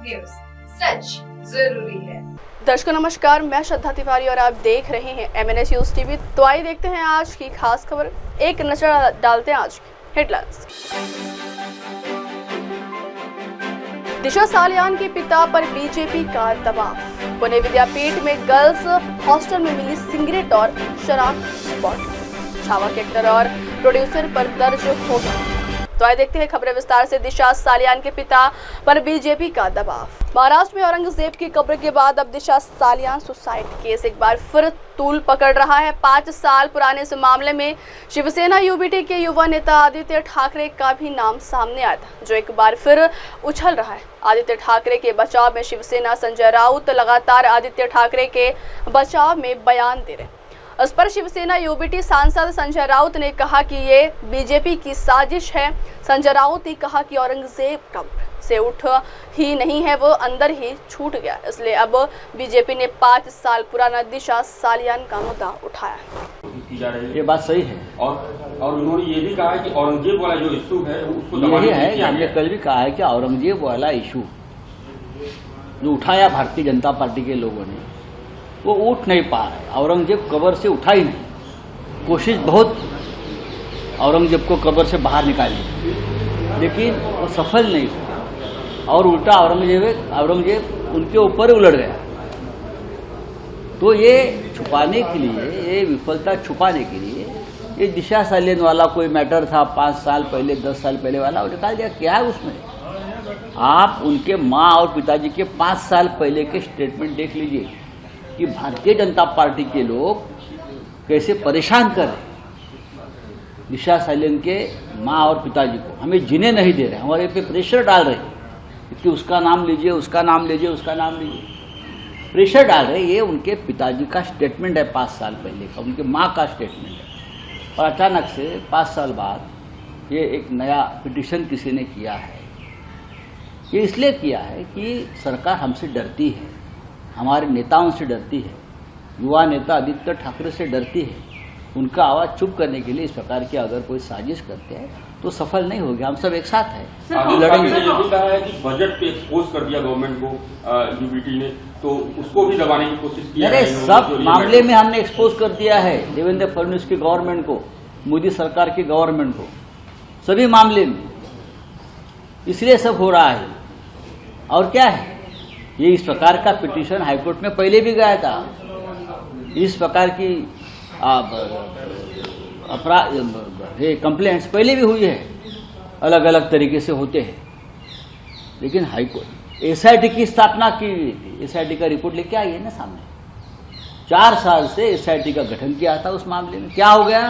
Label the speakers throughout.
Speaker 1: News, सच जरूरी है।
Speaker 2: दर्शकों नमस्कार, मैं श्रद्धा तिवारी और आप देख रहे हैं MNS न्यूज टीवी। तो आइए देखते हैं आज की खास खबर। एक नजर डालते हैं आज की हेडलाइंस। दिशा सालियान के पिता पर बीजेपी का दबाव। पुणे विद्यापीठ में गर्ल्स हॉस्टल में मिली सिगरेट और शराब की बोतल। छावा के एक्टर और प्रोड्यूसर पर दर्ज होगा। तो आइए देखते हैं खबरें विस्तार से। दिशा सालियान के पिता पर बीजेपी का दबाव। महाराष्ट्र में औरंगजेब की कब्र के बाद अब दिशा सालियान सुसाइड केस एक बार फिर तूल पकड़ रहा है। 5 साल पुराने इस मामले में शिवसेना यूबीटी के युवा नेता आदित्य ठाकरे का भी नाम सामने आया था, जो एक बार फिर उछल रहा है। आदित्य ठाकरे के बचाव में शिवसेना संजय राउत लगातार आदित्य ठाकरे के बचाव में बयान दे रहे। इस पर शिवसेना यूबीटी सांसद संजय राउत ने कहा कि ये बीजेपी की साजिश है। संजय राउत ने कहा कि औरंगजेब कब्र से उठ ही नहीं है, वो अंदर ही छूट गया, इसलिए अब बीजेपी ने 5 साल पुराना दिशा सालियान का मुद्दा उठाया।
Speaker 3: ये बात सही है
Speaker 4: और उन्होंने ये भी कहा है कि औरंगजेब वाला जो इशू है उसको
Speaker 3: यही है कि हमने कल भी कहा है कि औरंगजेब वाला इशू जो उठाया भारतीय जनता पार्टी के लोगों ने, वो उठ नहीं पा रहा है। औरंगजेब कब्र से उठा ही नहीं। कोशिश बहुत औरंगजेब को कब्र से बाहर निकाली, लेकिन वो सफल नहीं हुआ और उल्टा औरंगजेब उनके ऊपर उलट गया। तो ये छुपाने के लिए, ये विफलता छुपाने के लिए ये दिशा सालियान वाला कोई मैटर था 5 साल पहले 10 साल पहले वाला, वो निकाल दिया। क्या है उसमें? आप उनके माँ और पिताजी के 5 साल पहले के स्टेटमेंट देख लीजिए कि भारतीय जनता पार्टी के लोग कैसे परेशान कर रहे दिशा सालियान के माँ और पिताजी को। हमें जीने नहीं दे रहे, हमारे पे प्रेशर डाल रहे कि उसका नाम लीजिए, उसका नाम लीजिए, उसका नाम लीजिए, प्रेशर डाल रहे। ये उनके पिताजी का स्टेटमेंट है 5 साल पहले का, उनके माँ का स्टेटमेंट है। और अचानक से 5 साल बाद ये एक नया पिटिशन किसी ने किया है। ये इसलिए किया है कि सरकार हमसे डरती है, हमारे नेताओं से डरती है, युवा नेता आदित्य ठाकरे से डरती है। उनका आवाज चुप करने के लिए इस प्रकार की अगर कोई साजिश करते हैं तो सफल नहीं होगी। हम सब एक साथ हैं, लड़ेंगे।
Speaker 4: ये भी कहा है कि बजट पे एक्सपोज कर दिया गवर्नमेंट को यूबीटी ने, तो उसको भी दबाने की कोशिश की है।
Speaker 3: अरे सब मामले में हमने एक्सपोज कर दिया है देवेंद्र फडणवीस की गवर्नमेंट को, मोदी सरकार की गवर्नमेंट को, सभी मामले में। इसलिए सब हो रहा है। और क्या है, ये इस प्रकार का पिटीशन हाईकोर्ट में पहले भी गया था। इस प्रकार की कंप्लेंट्स पहले भी हुई है, अलग अलग तरीके से होते हैं। लेकिन हाईकोर्ट एसआईटी की स्थापना की थी, एसआईटी का रिपोर्ट लेके आई है ना सामने। 4 साल से एसआईटी का गठन किया था उस मामले में। क्या हो गया,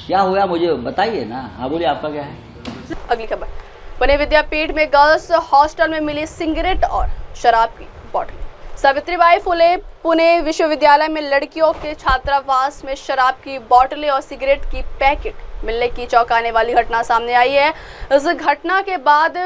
Speaker 3: क्या हुआ मुझे बताइए ना। हाँ बोलिए, आपका क्या है?
Speaker 2: अगली खबर। पुणे विद्यापीठ में गर्ल्स हॉस्टल में मिली सिगरेट और शराब की बोतल। सावित्रीबाई फुले पुणे विश्वविद्यालय में लड़कियों के छात्रावास में शराब की बोतलें और सिगरेट की पैकेट मिलने की चौंकाने वाली घटना सामने आई है। इस घटना के बाद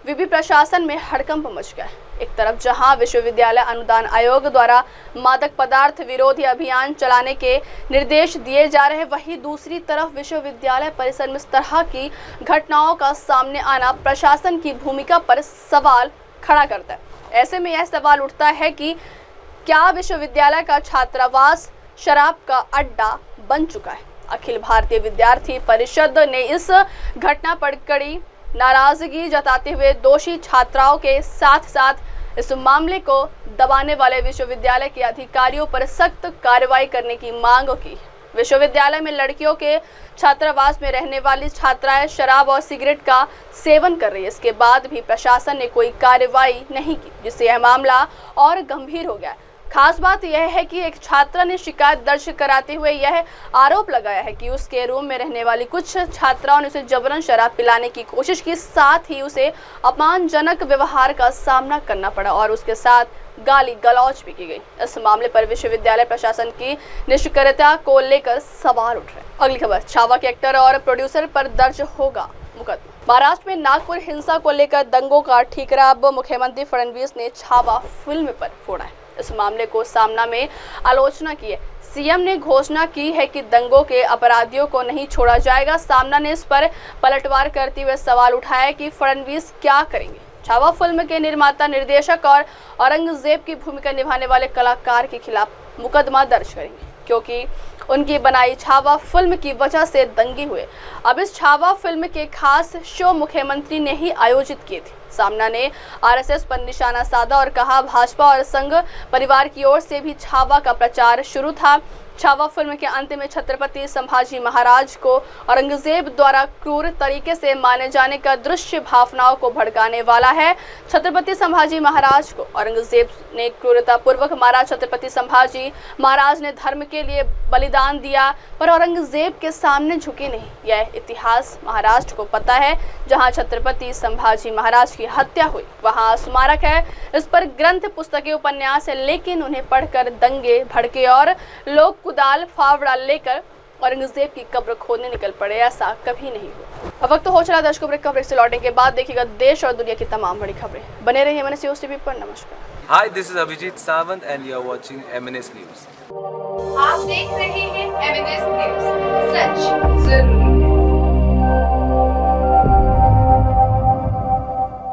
Speaker 2: विधि प्रशासन में हड़कंप मच गया। एक तरफ जहां विश्वविद्यालय अनुदान आयोग द्वारा मादक पदार्थ विरोधी अभियान चलाने के निर्देश दिए जा रहे हैं, वहीं दूसरी तरफ विश्वविद्यालय परिसर में इस तरह की घटनाओं का सामने आना प्रशासन की भूमिका पर सवाल खड़ा करता है। ऐसे में यह सवाल उठता है कि क्या विश्वविद्यालय का छात्रावास शराब का अड्डा बन चुका है? अखिल भारतीय विद्यार्थी परिषद ने इस घटना पर कड़ी नाराजगी जताते हुए दोषी छात्राओं के साथ साथ इस मामले को दबाने वाले विश्वविद्यालय के अधिकारियों पर सख्त कार्रवाई करने की मांग की। विश्वविद्यालय में लड़कियों के छात्रावास में रहने वाली छात्राएं शराब और सिगरेट का सेवन कर रही है। इसके बाद भी प्रशासन ने कोई कार्रवाई नहीं की, जिससे यह मामला और गंभीर हो गया। खास बात यह है कि एक छात्रा ने शिकायत दर्ज कराते हुए यह आरोप लगाया है कि उसके रूम में रहने वाली कुछ छात्राओं ने उसे जबरन शराब पिलाने की कोशिश की, साथ ही उसे अपमानजनक व्यवहार का सामना करना पड़ा और उसके साथ गाली गलौज भी की गई। इस मामले पर विश्वविद्यालय प्रशासन की निष्क्रियता को लेकर सवाल उठ रहे हैं। अगली खबर। छावा के एक्टर और प्रोड्यूसर पर दर्ज होगा मुकदमा। महाराष्ट्र में नागपुर हिंसा को लेकर दंगों का ठीकरा अब मुख्यमंत्री फडणवीस ने छावा फिल्म पर फोड़ा है। इस मामले को सामना में आलोचना की है। सीएम ने घोषणा की है कि दंगों के अपराधियों को नहीं छोड़ा जाएगा। सामना ने इस पर पलटवार करते हुए सवाल उठाया कि फडणवीस क्या करेंगे। छावा फिल्म के निर्माता, निर्देशक और औरंगजेब की भूमिका निभाने वाले कलाकार के खिलाफ मुकदमा दर्ज करेंगे, क्योंकि उनकी बनाई छावा फिल्म की वजह से दंगे हुए। अब इस छावा फिल्म के खास शो मुख्यमंत्री ने ही आयोजित किए थे। सामना ने आरएसएस पर निशाना साधा और कहा, भाजपा और संघ परिवार की ओर से भी छावा का प्रचार शुरू था। छावा फिल्म के अंत में छत्रपति संभाजी महाराज को औरंगजेब द्वारा क्रूर तरीके से मारे जाने का दृश्य भावनाओं को भड़काने वाला है। छत्रपति संभाजी महाराज को औरंगजेब ने क्रूरता पूर्वक मारा। छत्रपति संभाजी महाराज ने धर्म के लिए बलिदान दिया, पर औरंगजेब के सामने झुके नहीं। यह इतिहास महाराष्ट्र को पता है। जहां छत्रपति संभाजी महाराज की हत्या हुई वहां स्मारक है। इस पर ग्रंथ, पुस्तकें, उपन्यास है, लेकिन उन्हें पढ़कर दंगे भड़के और लोग कुदाल फावड़ा लेकर औरंगजेब की कब्र खोदने निकल पड़े। ऐसा कभी नहीं हुआ। अब वक्त हो चला दर्शकों, ब्रेक कवरेज से लौटने के बाद देखिएगा देश और दुनिया की तमाम बड़ी खबरें। बने रहिए MNS न्यूज़ टीवी पर। नमस्कार।
Speaker 5: Hi, this is Abhijit Sawant and you are watching MNS News.
Speaker 1: आप देख रहे हैं MNS न्यूज़, सच जरूरी है।